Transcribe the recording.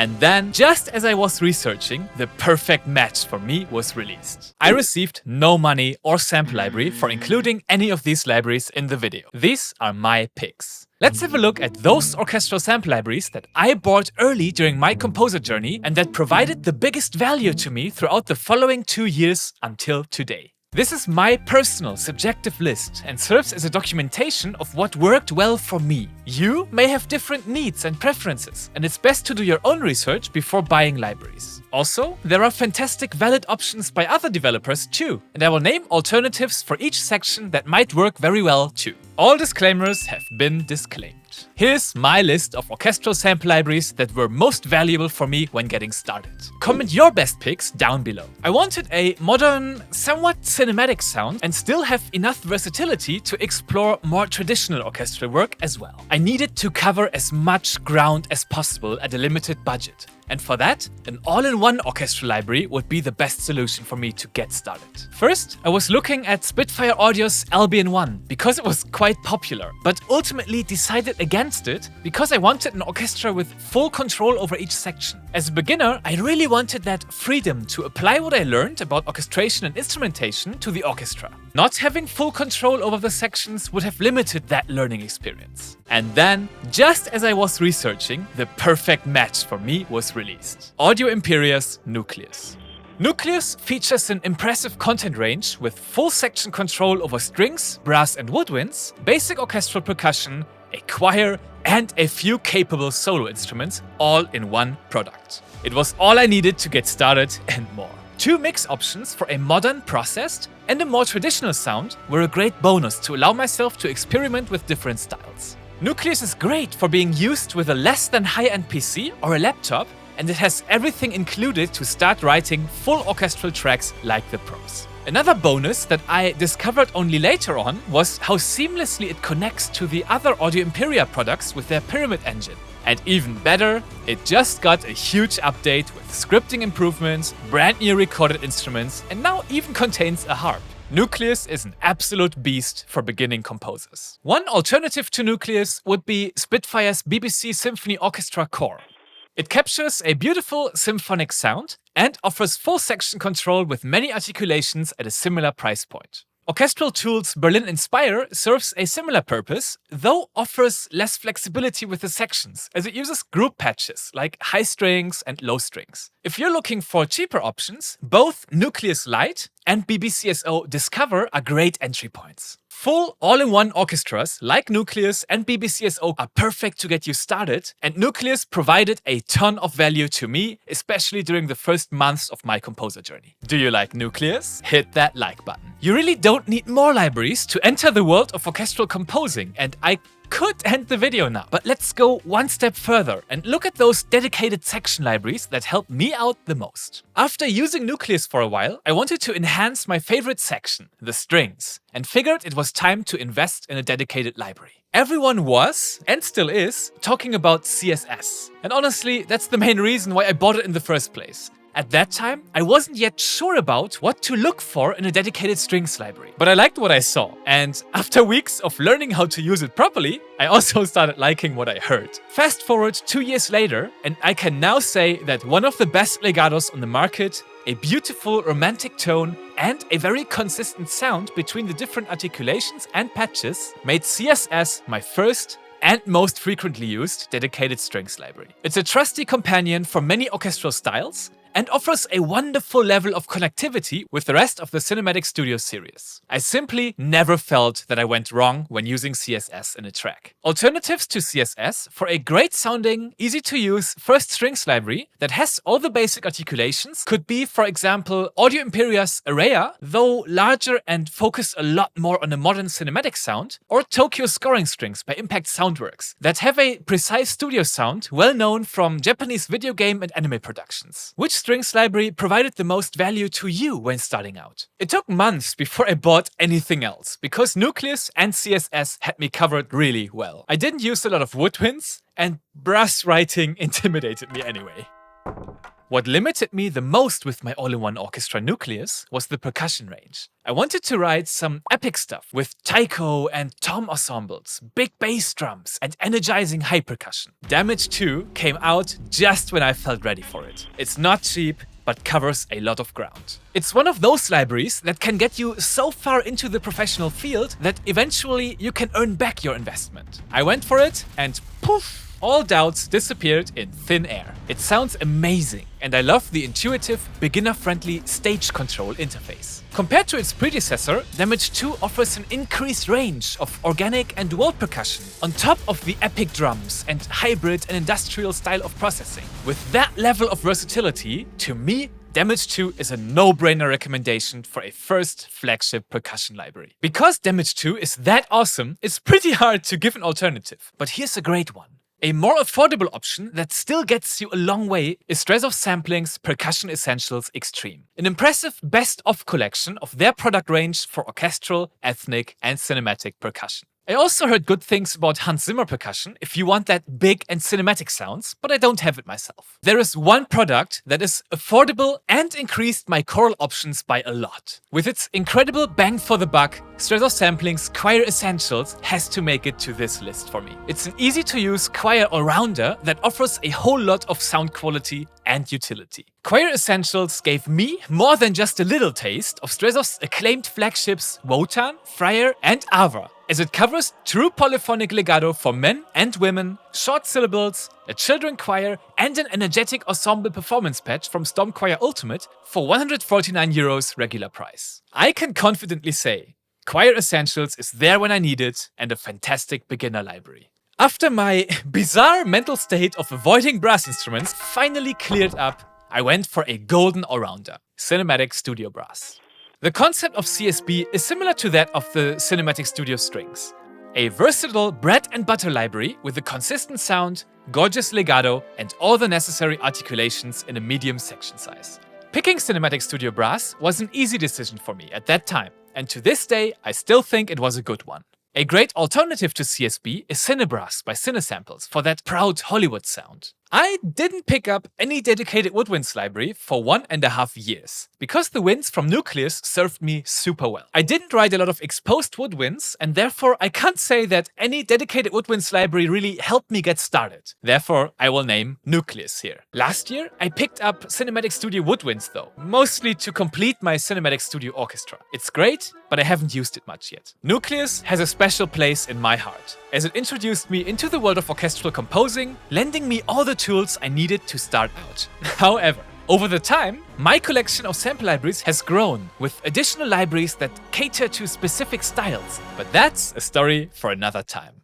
And then, just as I was researching, the perfect match for me was released. I received no money or sample library for including any of these libraries in the video. These are my picks. Let's have a look at those orchestral sample libraries that I bought early during my composer journey and that provided the biggest value to me throughout the following 2 years until today. This is my personal subjective list and serves as a documentation of what worked well for me. You may have different needs and preferences, and it's best to do your own research before buying libraries. Also, there are fantastic valid options by other developers too, and I will name alternatives for each section that might work very well too. All disclaimers have been disclaimed. Here's my list of orchestral sample libraries that were most valuable for me when getting started. Comment your best picks down below. I wanted a modern, somewhat cinematic sound and still have enough versatility to explore more traditional orchestral work as well. I needed to cover as much ground as possible at a limited budget. And for that, an all-in-one orchestral library would be the best solution for me to get started. First, I was looking at Spitfire Audio's Albion 1 because it was quite popular, but ultimately decided against it because I wanted an orchestra with full control over each section. As a beginner, I really wanted that freedom to apply what I learned about orchestration and instrumentation to the orchestra. Not having full control over the sections would have limited that learning experience. And then, just as I was researching, the perfect match for me was released. Audio Imperia's Nucleus. Nucleus features an impressive content range with full section control over strings, brass and woodwinds, basic orchestral percussion, a choir, and a few capable solo instruments all in one product. It was all I needed to get started and more. 2 mix options for a modern, processed, and a more traditional sound were a great bonus to allow myself to experiment with different styles. Nucleus is great for being used with a less than high-end PC or a laptop, and it has everything included to start writing full orchestral tracks like the pros. Another bonus that I discovered only later on was how seamlessly it connects to the other Audio Imperia products with their Pyramid engine. And even better, it just got a huge update with scripting improvements, brand new recorded instruments, and now even contains a harp. Nucleus is an absolute beast for beginning composers. One alternative to Nucleus would be Spitfire's BBC Symphony Orchestra Core. It captures a beautiful symphonic sound and offers full section control with many articulations at a similar price point. Orchestral Tools Berlin Inspire serves a similar purpose, though offers less flexibility with the sections, as it uses group patches like high strings and low strings. If you're looking for cheaper options, both Nucleus Lite and BBCSO Discover are great entry points. Full all-in-one orchestras like Nucleus and BBCSO are perfect to get you started, and Nucleus provided a ton of value to me, especially during the first months of my composer journey. Do you like Nucleus? Hit that like button. You really don't need more libraries to enter the world of orchestral composing, and I could end the video now. But let's go one step further and look at those dedicated section libraries that helped me out the most. After using Nucleus for a while, I wanted to enhance my favorite section, the strings, and figured it was time to invest in a dedicated library. Everyone was, and still is, talking about CSS. And honestly, that's the main reason why I bought it in the first place. At that time, I wasn't yet sure about what to look for in a dedicated strings library, but I liked what I saw, and after weeks of learning how to use it properly, I also started liking what I heard. Fast forward 2 years later, and I can now say that one of the best legatos on the market, a beautiful romantic tone, and a very consistent sound between the different articulations and patches made CSS my first and most frequently used dedicated strings library. It's a trusty companion for many orchestral styles, and offers a wonderful level of connectivity with the rest of the Cinematic Studio series. I simply never felt that I went wrong when using CSS in a track. Alternatives to CSS for a great sounding, easy to use first strings library that has all the basic articulations could be, for example, Audio Imperia's Araya, though larger and focused a lot more on a modern cinematic sound, or Tokyo Scoring Strings by Impact Soundworks that have a precise studio sound well known from Japanese video game and anime productions. Which strings library provided the most value to you when starting out? It took months before I bought anything else, because Nucleus and CSS had me covered really well. I didn't use a lot of woodwinds, and brass writing intimidated me anyway. What limited me the most with my all-in-one orchestra Nucleus was the percussion range. I wanted to write some epic stuff with taiko and tom ensembles, big bass drums, and energizing high percussion. Damage 2 came out just when I felt ready for it. It's not cheap, but covers a lot of ground. It's one of those libraries that can get you so far into the professional field that eventually you can earn back your investment. I went for it and poof! All doubts disappeared in thin air. It sounds amazing, and I love the intuitive, beginner-friendly stage control interface. Compared to its predecessor, Damage 2 offers an increased range of organic and wall percussion, on top of the epic drums and hybrid and industrial style of processing. With that level of versatility, to me, Damage 2 is a no-brainer recommendation for a first flagship percussion library. Because Damage 2 is that awesome, it's pretty hard to give an alternative. But here's a great one. A more affordable option that still gets you a long way is Strezov Sampling's Percussion Essentials Extreme, an impressive best-of collection of their product range for orchestral, ethnic, and cinematic percussion. I also heard good things about Hans Zimmer percussion if you want that big and cinematic sounds, but I don't have it myself. There is one product that is affordable and increased my choral options by a lot. With its incredible bang for the buck, Strezov Sampling's Choir Essentials has to make it to this list for me. It's an easy-to-use choir all-rounder that offers a whole lot of sound quality and utility. Choir Essentials gave me more than just a little taste of Strezov's acclaimed flagships Wotan, Friar, and Ava, as it covers true polyphonic legato for men and women, short syllables, a children choir, and an energetic ensemble performance patch from Storm Choir Ultimate for €149 regular price. I can confidently say, Choir Essentials is there when I need it and a fantastic beginner library. After my bizarre mental state of avoiding brass instruments finally cleared up, I went for a golden all-rounder, Cinematic Studio Brass. The concept of CSB is similar to that of the Cinematic Studio Strings. A versatile bread and butter library with a consistent sound, gorgeous legato, and all the necessary articulations in a medium section size. Picking Cinematic Studio Brass was an easy decision for me at that time, and to this day I still think it was a good one. A great alternative to CSB is Cinebrass by Cinesamples for that proud Hollywood sound. I didn't pick up any dedicated woodwinds library for 1.5 years, because the winds from Nucleus served me super well. I didn't write a lot of exposed woodwinds, and therefore I can't say that any dedicated woodwinds library really helped me get started. Therefore, I will name Nucleus here. Last year, I picked up Cinematic Studio Woodwinds though, mostly to complete my Cinematic Studio Orchestra. It's great, but I haven't used it much yet. Nucleus has a special place in my heart, as it introduced me into the world of orchestral composing, lending me all the tools I needed to start out. However, over the time, my collection of sample libraries has grown, with additional libraries that cater to specific styles, but that's a story for another time.